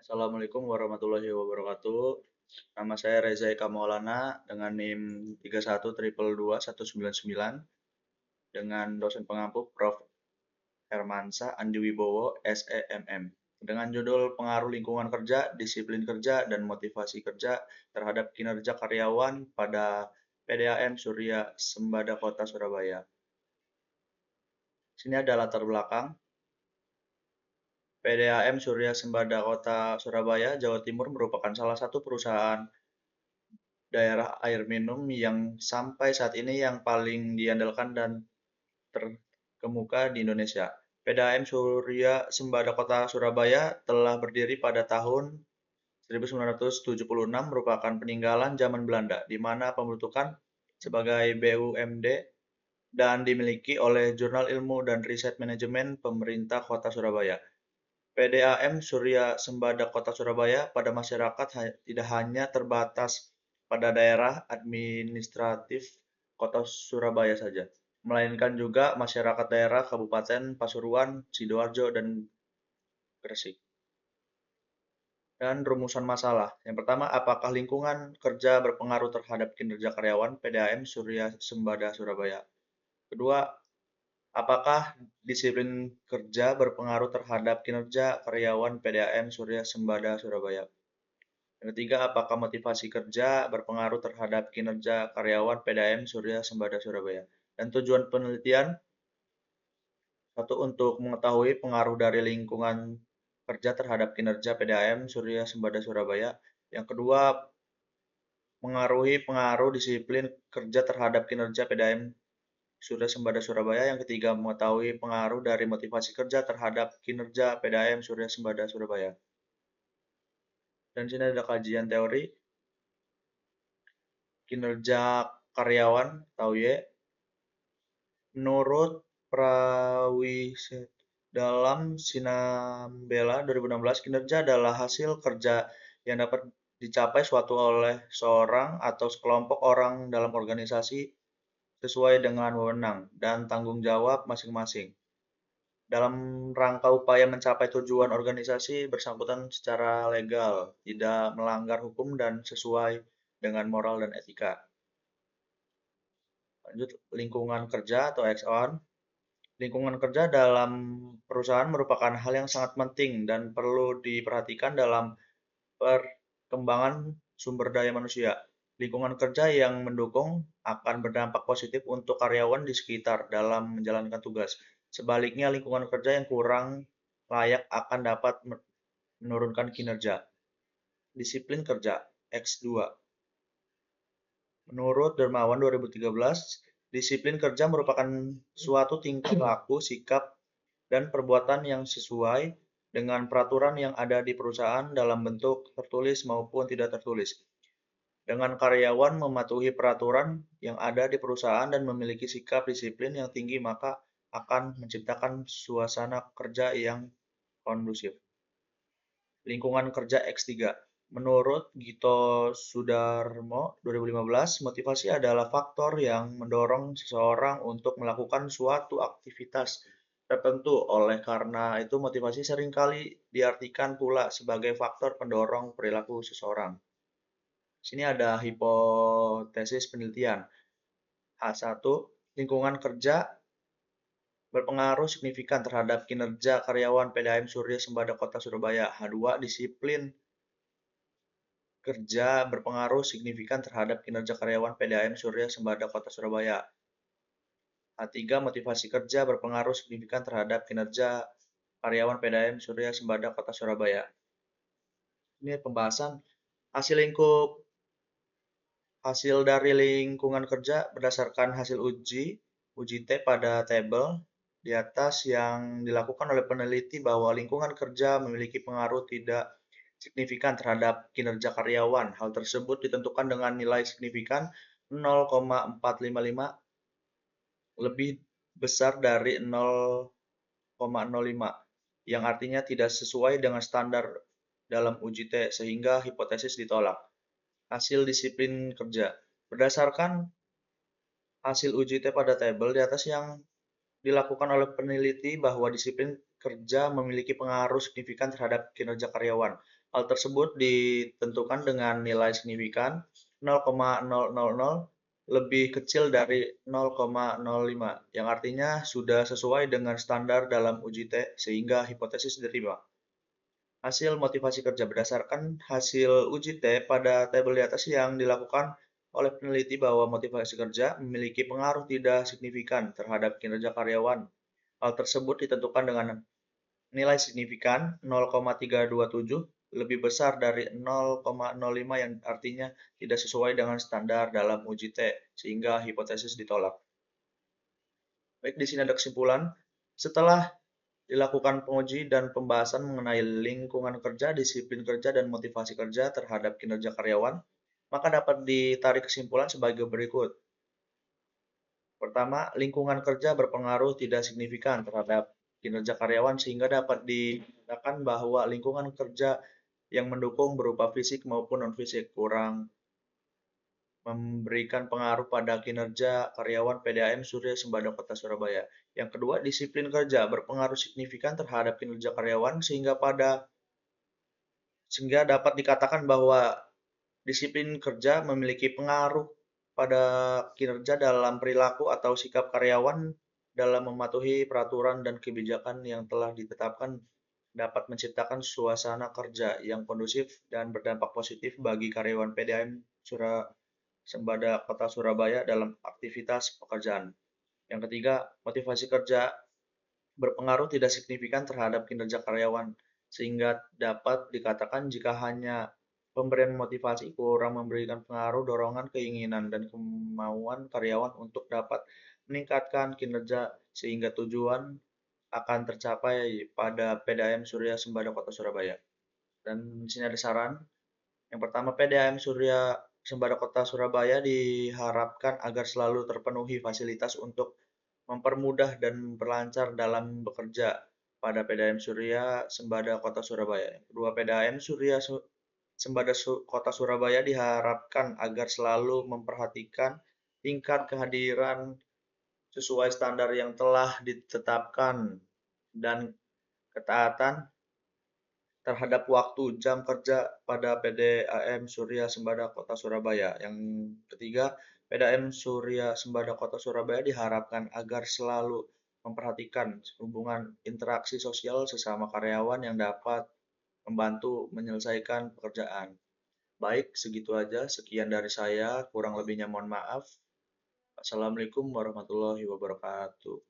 Assalamualaikum warahmatullahi wabarakatuh. Nama saya Reza Eka Maulana dengan NIM 31.22199 dengan dosen pengampu Prof. Hermansyah Andi Wibowo, SEMM. Dengan judul Pengaruh Lingkungan Kerja, Disiplin Kerja, dan Motivasi Kerja terhadap Kinerja Karyawan pada PDAM Surya Sembada Kota Surabaya. Sini ada latar belakang. PDAM Surya Sembada Kota Surabaya, Jawa Timur merupakan salah satu perusahaan daerah air minum yang sampai saat ini yang paling diandalkan dan terkemuka di Indonesia. PDAM Surya Sembada Kota Surabaya telah berdiri pada tahun 1976 merupakan peninggalan zaman Belanda, di mana pembentukan sebagai BUMD dan dimiliki oleh Jurnal Ilmu dan Riset Manajemen Pemerintah Kota Surabaya. PDAM Surya Sembada Kota Surabaya pada masyarakat tidak hanya terbatas pada daerah administratif Kota Surabaya saja, melainkan juga masyarakat daerah Kabupaten Pasuruan, Sidoarjo, dan Gresik. Dan rumusan masalah. Yang pertama, apakah lingkungan kerja berpengaruh terhadap kinerja karyawan PDAM Surya Sembada Surabaya? Kedua, apakah disiplin kerja berpengaruh terhadap kinerja karyawan PDAM Surya Sembada Surabaya? Yang ketiga, apakah motivasi kerja berpengaruh terhadap kinerja karyawan PDAM Surya Sembada Surabaya? Dan tujuan penelitian, satu, untuk mengetahui pengaruh dari lingkungan kerja terhadap kinerja PDAM Surya Sembada Surabaya. Yang kedua, mengaruhi pengaruh disiplin kerja terhadap kinerja PDAM Surya Sembada Surabaya. Yang ketiga, mengetahui pengaruh dari motivasi kerja terhadap kinerja PDAM Surya Sembada Surabaya. Dan sini ada kajian teori kinerja karyawan atau Y. Menurut Prawiset dalam Sinambela 2016, kinerja adalah hasil kerja yang dapat dicapai suatu oleh seorang atau sekelompok orang dalam organisasi sesuai dengan wewenang dan tanggung jawab masing-masing. Dalam rangka upaya mencapai tujuan organisasi bersangkutan secara legal, tidak melanggar hukum dan sesuai dengan moral dan etika. Lanjut, lingkungan kerja atau X1. Lingkungan kerja dalam perusahaan merupakan hal yang sangat penting dan perlu diperhatikan dalam perkembangan sumber daya manusia. Lingkungan kerja yang mendukung akan berdampak positif untuk karyawan di sekitar dalam menjalankan tugas. Sebaliknya, lingkungan kerja yang kurang layak akan dapat menurunkan kinerja. Disiplin kerja X2. Menurut Dermawan 2013, disiplin kerja merupakan suatu tingkah laku, sikap, dan perbuatan yang sesuai dengan peraturan yang ada di perusahaan dalam bentuk tertulis maupun tidak tertulis. Dengan karyawan mematuhi peraturan yang ada di perusahaan dan memiliki sikap disiplin yang tinggi, maka akan menciptakan suasana kerja yang kondusif. Lingkungan kerja X3. Menurut Gito Sudarmo 2015, motivasi adalah faktor yang mendorong seseorang untuk melakukan suatu aktivitas tertentu. Oleh karena itu, motivasi seringkali diartikan pula sebagai faktor pendorong perilaku seseorang. Sini ada hipotesis penelitian. H1, lingkungan kerja berpengaruh signifikan terhadap kinerja karyawan PDAM Surya Sembada Kota Surabaya. H2, disiplin kerja berpengaruh signifikan terhadap kinerja karyawan PDAM Surya Sembada Kota Surabaya. H3, motivasi kerja berpengaruh signifikan terhadap kinerja karyawan PDAM Surya Sembada Kota Surabaya. Ini pembahasan hasil dari lingkungan kerja berdasarkan hasil uji T pada tabel di atas yang dilakukan oleh peneliti bahwa lingkungan kerja memiliki pengaruh tidak signifikan terhadap kinerja karyawan. Hal tersebut ditentukan dengan nilai signifikan 0,455 lebih besar dari 0,05, yang artinya tidak sesuai dengan standar dalam uji T sehingga hipotesis ditolak. Hasil disiplin kerja. Berdasarkan hasil uji T pada tabel di atas yang dilakukan oleh peneliti bahwa disiplin kerja memiliki pengaruh signifikan terhadap kinerja karyawan. Hal tersebut ditentukan dengan nilai signifikan 0,000 lebih kecil dari 0,05, yang artinya sudah sesuai dengan standar dalam uji T sehingga hipotesis diterima. Hasil motivasi kerja berdasarkan hasil uji T pada tabel di atas yang dilakukan oleh peneliti bahwa motivasi kerja memiliki pengaruh tidak signifikan terhadap kinerja karyawan. Hal tersebut ditentukan dengan nilai signifikan 0,327 lebih besar dari 0,05, yang artinya tidak sesuai dengan standar dalam uji T sehingga hipotesis ditolak. Baik, di sini ada kesimpulan. Setelah dilakukan penguji dan pembahasan mengenai lingkungan kerja, disiplin kerja, dan motivasi kerja terhadap kinerja karyawan, maka dapat ditarik kesimpulan sebagai berikut. Pertama, lingkungan kerja berpengaruh tidak signifikan terhadap kinerja karyawan sehingga dapat dikatakan bahwa lingkungan kerja yang mendukung berupa fisik maupun non-fisik kurang memberikan pengaruh pada kinerja karyawan PDAM Surya Sembada Kota Surabaya. Yang kedua, disiplin kerja berpengaruh signifikan terhadap kinerja karyawan sehingga dapat dikatakan bahwa disiplin kerja memiliki pengaruh pada kinerja dalam perilaku atau sikap karyawan dalam mematuhi peraturan dan kebijakan yang telah ditetapkan, dapat menciptakan suasana kerja yang kondusif dan berdampak positif bagi karyawan PDAM Sembada Kota Surabaya dalam aktivitas pekerjaan. Yang ketiga, motivasi kerja berpengaruh tidak signifikan terhadap kinerja karyawan, sehingga dapat dikatakan jika hanya pemberian motivasi kurang memberikan pengaruh, dorongan, keinginan, dan kemauan karyawan untuk dapat meningkatkan kinerja sehingga tujuan akan tercapai pada PDAM Surya Sembada Kota Surabaya. Dan di sini ada saran. Yang pertama, PDAM Surya Sembada Kota Surabaya diharapkan agar selalu terpenuhi fasilitas untuk mempermudah dan memperlancar dalam bekerja pada PDAM Surya Sembada Kota Surabaya. Kedua, PDAM Surya Sembada Kota Surabaya diharapkan agar selalu memperhatikan tingkat kehadiran sesuai standar yang telah ditetapkan dan ketaatan terhadap waktu jam kerja pada PDAM Surya Sembada Kota Surabaya. Yang ketiga, PDAM Surya Sembada Kota Surabaya diharapkan agar selalu memperhatikan hubungan interaksi sosial sesama karyawan yang dapat membantu menyelesaikan pekerjaan. Baik, segitu aja. Sekian dari saya. Kurang lebihnya mohon maaf. Assalamualaikum warahmatullahi wabarakatuh.